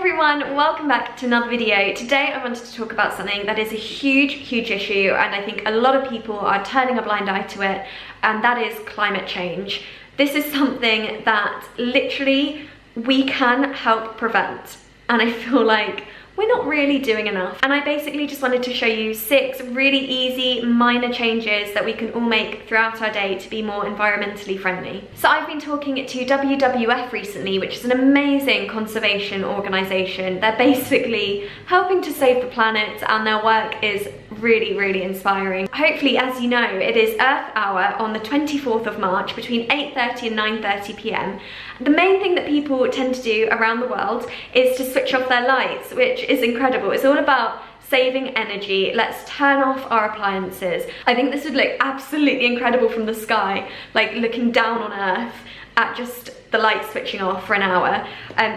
everyone, welcome back to another video. Today I wanted to talk about something that is a huge issue, and I think a lot of people are turning a blind eye to it, and that is climate change. This is something that literally we can help prevent, and I feel like we're not really doing enough. And I basically just wanted to show you 6 really easy, minor changes that we can all make throughout our day to be more environmentally friendly. So I've been talking to WWF recently, which is an amazing conservation organisation. They're basically helping to save the planet, and their work is really inspiring. Hopefully, as you know, it is Earth Hour on the 24th of March between 8:30 and 9:30 p.m. The main thing that people tend to do around the world is to switch off their lights, which is incredible. It's all about saving energy. Let's turn off our appliances. I think this would look absolutely incredible from the sky, like looking down on Earth at just the lights switching off for an hour.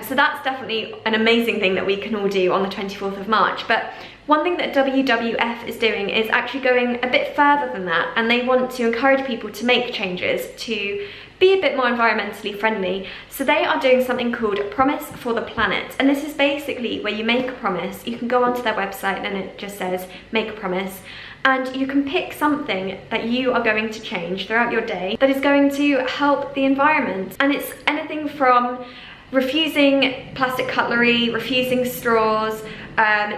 So that's definitely an amazing thing that we can all do on the 24th of March. But one thing that WWF is doing is actually going a bit further than that, and they want to encourage people to make changes to be a bit more environmentally friendly. So they are doing something called Promise for the Planet, and this is basically where you make a promise. You can go onto their website and it just says make a promise, and you can pick something that you are going to change throughout your day that is going to help the environment. And it's anything from refusing plastic cutlery, refusing straws,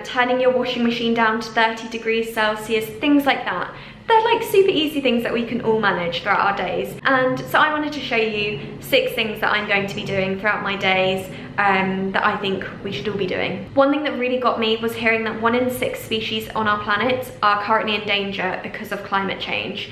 turning your washing machine down to 30 degrees Celsius, things like that. They're like super easy things that we can all manage throughout our days. And so I wanted to show you 6 things that I'm going to be doing throughout my days that I think we should all be doing. One thing that really got me was hearing that 1 in 6 species on our planet are currently in danger because of climate change.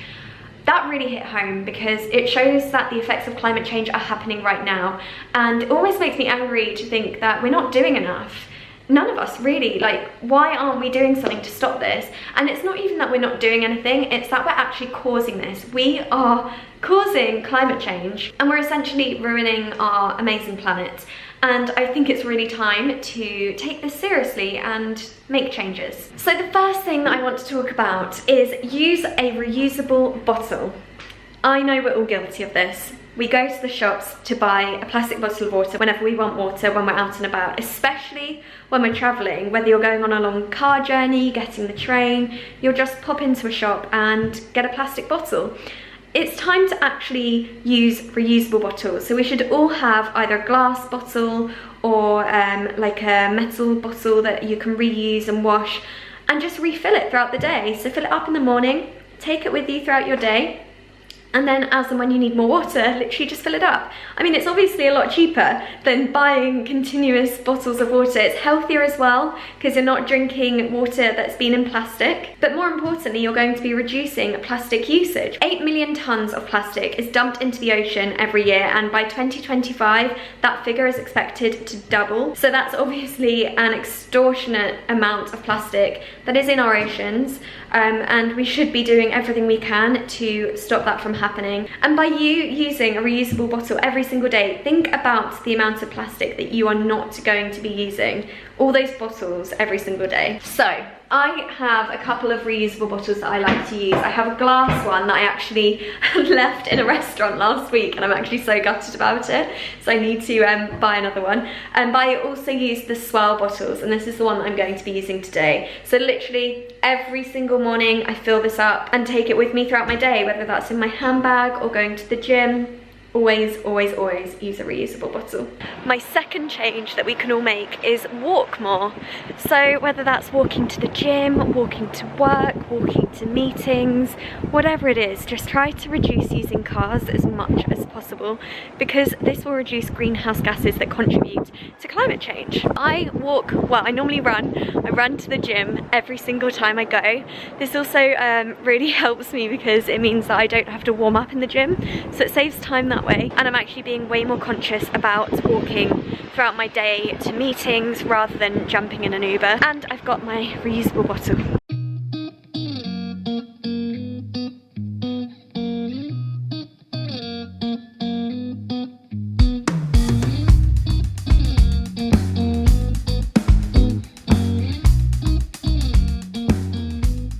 That really hit home because it shows that the effects of climate change are happening right now, and it almost makes me angry to think that we're not doing enough. None of us really. Like, why aren't we doing something to stop this? And it's not even that we're not doing anything, it's that we're actually causing this. We are causing climate change, and we're essentially ruining our amazing planet. And I think it's really time to take this seriously and make changes. So the first thing that I want to talk about is use a reusable bottle. I know we're all guilty of this. We go to the shops to buy a plastic bottle of water whenever we want water when we're out and about, especially when we're traveling, whether you're going on a long car journey, getting the train, you'll just pop into a shop and get a plastic bottle. It's time to actually use reusable bottles. So we should all have either a glass bottle or like a metal bottle that you can reuse and wash, and just refill it throughout the day. So fill it up in the morning, take it with you throughout your day, and then as and when you need more water, literally just fill it up. I mean, it's obviously a lot cheaper than buying continuous bottles of water. It's healthier as well, because you're not drinking water that's been in plastic. But more importantly, you're going to be reducing plastic usage. 8 million tons of plastic is dumped into the ocean every year, and by 2025, that figure is expected to double. So that's obviously an extortionate amount of plastic that is in our oceans, and we should be doing everything we can to stop that from happening. And by you using a reusable bottle every single day, think about the amount of plastic that you are not going to be using, all those bottles every single day. So I have a couple of reusable bottles that I like to use. I have a glass one that I actually left in a restaurant last week, and I'm actually so gutted about it, so I need to buy another one. But I also use the swirl bottles, and this is the one that I'm going to be using today. So literally every single morning I fill this up and take it with me throughout my day, whether that's in my handbag or going to the gym. Always use a reusable bottle. My second change that we can all make is walk more. So whether that's walking to the gym, walking to work, walking to meetings, whatever it is, just try to reduce using cars as much as possible, because this will reduce greenhouse gases that contribute to climate change. I walk, well, I normally run. I run to the gym every single time I go. This also really helps me because it means that I don't have to warm up in the gym, so it saves time that way, and I'm actually being way more conscious about walking throughout my day to meetings rather than jumping in an Uber. And I've got my reusable bottle.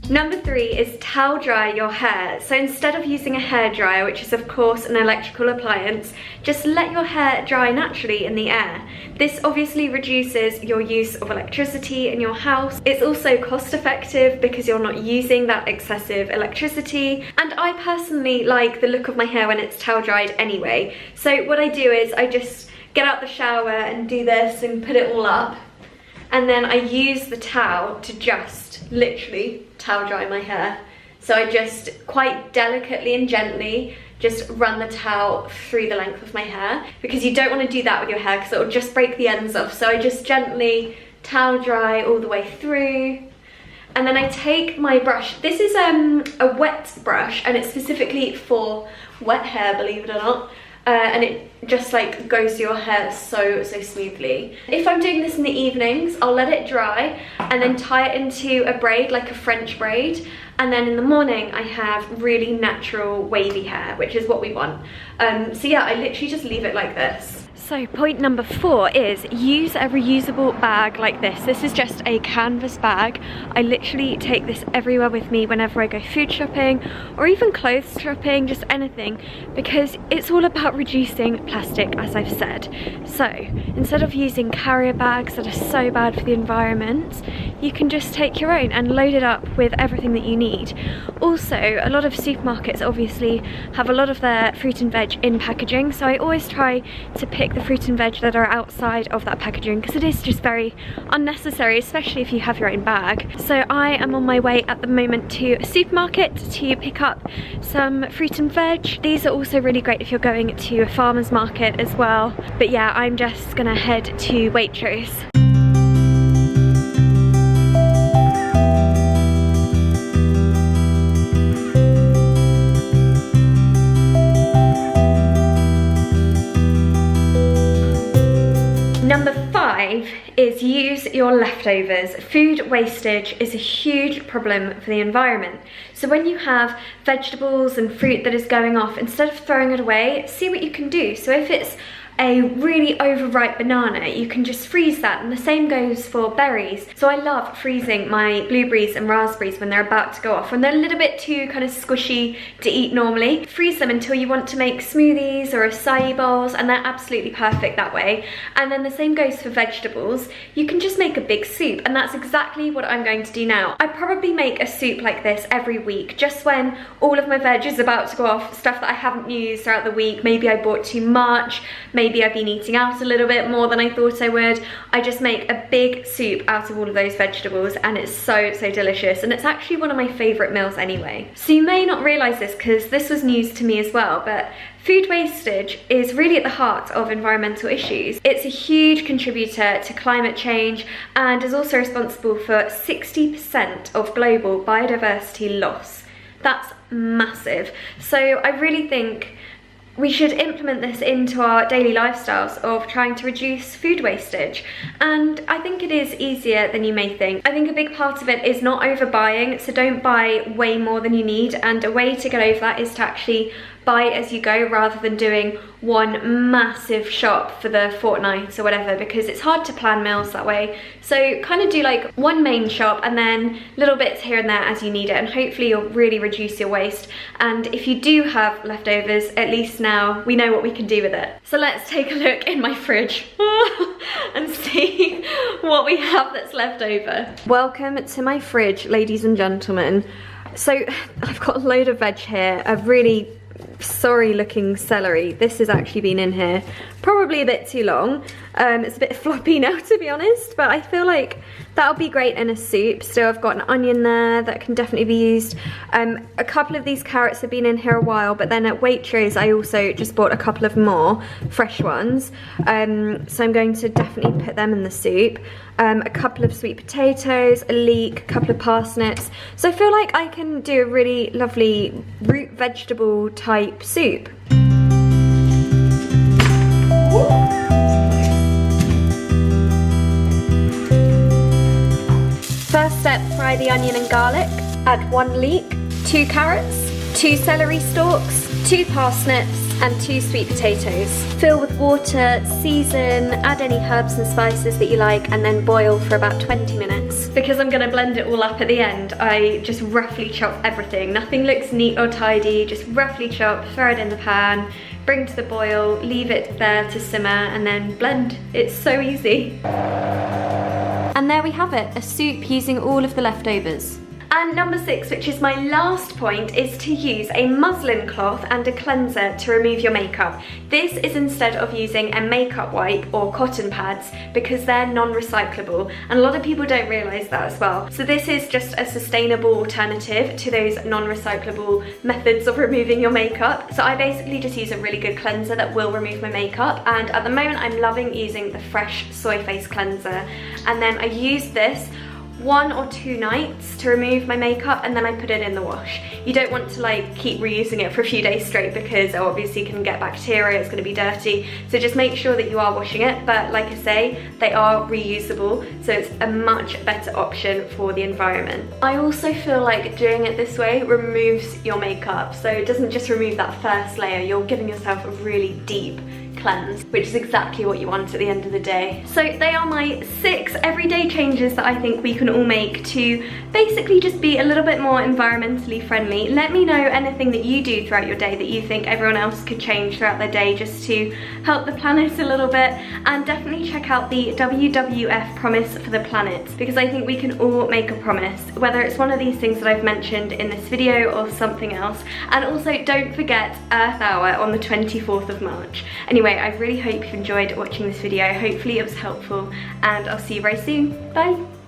Number 3 is towel dry your hair. So instead of using a hairdryer, which is of course an electrical appliance, just let your hair dry naturally in the air. This obviously reduces your use of electricity in your house. It's also cost effective because you're not using that excessive electricity. And I personally like the look of my hair when it's towel dried anyway. So what I do is I just get out the shower and do this and put it all up. And then I use the towel to just literally towel dry my hair. So I just quite delicately and gently just run the towel through the length of my hair, because you don't want to do that with your hair because it will just break the ends off. So I just gently towel dry all the way through. And then I take my brush. This is a wet brush, and it's specifically for wet hair, believe it or not. And it just like goes through your hair so smoothly. If I'm doing this in the evenings, I'll let it dry and then tie it into a braid, like a French braid. And then in the morning I have really natural wavy hair, which is what we want. So yeah, I literally just leave it like this. So point number 4 is use a reusable bag like this. This is just a canvas bag. I literally take this everywhere with me whenever I go food shopping or even clothes shopping, just anything, because it's all about reducing plastic, as I've said. So instead of using carrier bags that are so bad for the environment, you can just take your own and load it up with everything that you need. Also, a lot of supermarkets obviously have a lot of their fruit and veg in packaging, so I always try to pick the fruit and veg that are outside of that packaging, because it is just very unnecessary, especially if you have your own bag. So I am on my way at the moment to a supermarket to pick up some fruit and veg. These are also really great if you're going to a farmer's market as well. But yeah, I'm just gonna head to Waitrose. Number 5 is use your leftovers. Food wastage is a huge problem for the environment. So when you have vegetables and fruit that is going off, instead of throwing it away, see what you can do. So if it's a really overripe banana, you can just freeze that, and the same goes for berries. So I love freezing my blueberries and raspberries when they're about to go off, when they're a little bit too kind of squishy to eat normally. Freeze them until you want to make smoothies or acai bowls, and they're absolutely perfect that way. And then the same goes for vegetables. You can just make a big soup, and that's exactly what I'm going to do now. I probably make a soup like this every week, just when all of my veg is about to go off, stuff that I haven't used throughout the week. Maybe I bought too much, maybe I've been eating out a little bit more than I thought I would. I just make a big soup out of all of those vegetables, and it's so delicious, and it's actually one of my favourite meals anyway. So you may not realise this because this was news to me as well, but food wastage is really at the heart of environmental issues. It's a huge contributor to climate change and is also responsible for 60% of global biodiversity loss. That's massive. So I really think we should implement this into our daily lifestyles of trying to reduce food wastage. And I think it is easier than you may think. I think a big part of it is not overbuying, so don't buy way more than you need, and a way to get over that is to actually buy as you go rather than doing one massive shop for the fortnight or whatever, because it's hard to plan meals that way. So kind of do like one main shop and then little bits here and there as you need it, and hopefully you'll really reduce your waste. And if you do have leftovers, at least now we know what we can do with it. So let's take a look in my fridge and see what we have that's left over. Welcome to my fridge, ladies and gentlemen. So I've got a load of veg here, a really sorry looking celery. This has actually been in here probably a bit too long. It's a bit floppy now, to be honest, but I feel like that'll be great in a soup. So I've got an onion there that can definitely be used. A couple of these carrots have been in here a while, but then at Waitrose I also just bought a couple of more fresh ones. So I'm going to definitely put them in the soup. A couple of sweet potatoes, a leek, a couple of parsnips. So I feel like I can do a really lovely root vegetable type soup. First step, fry the onion and garlic. Add 1 leek, 2 carrots, 2 celery stalks, 2 parsnips, and 2 sweet potatoes. Fill with water, season, add any herbs and spices that you like, and then boil for about 20 minutes. Because I'm gonna blend it all up at the end, I just roughly chop everything. Nothing looks neat or tidy, just roughly chop, throw it in the pan, bring to the boil, leave it there to simmer, and then blend. It's so easy. And there we have it, a soup using all of the leftovers. And number 6, which is my last point, is to use a muslin cloth and a cleanser to remove your makeup. This is instead of using a makeup wipe or cotton pads because they're non-recyclable, and a lot of people don't realise that as well. So this is just a sustainable alternative to those non-recyclable methods of removing your makeup. So I basically just use a really good cleanser that will remove my makeup, and at the moment I'm loving using the Fresh Soy Face Cleanser. And then I use this 1 or 2 nights to remove my makeup, and then I put it in the wash. You don't want to like keep reusing it for a few days straight because it obviously can get bacteria, it's going to be dirty, so just make sure that you are washing it. But like I say, they are reusable, so it's a much better option for the environment. I also feel like doing it this way removes your makeup, so it doesn't just remove that first layer, you're giving yourself a really deep cleanse, which is exactly what you want at the end of the day. So they are my 6 everyday changes that I think we can all make to basically just be a little bit more environmentally friendly. Let me know anything that you do throughout your day that you think everyone else could change throughout their day just to help the planet a little bit, and definitely check out the WWF Promise for the Planet, because I think we can all make a promise, whether it's one of these things that I've mentioned in this video or something else. And also don't forget Earth Hour on the 24th of March. Anyway, I really hope you enjoyed watching this video. Hopefully it was helpful, and I'll see you very soon. Bye!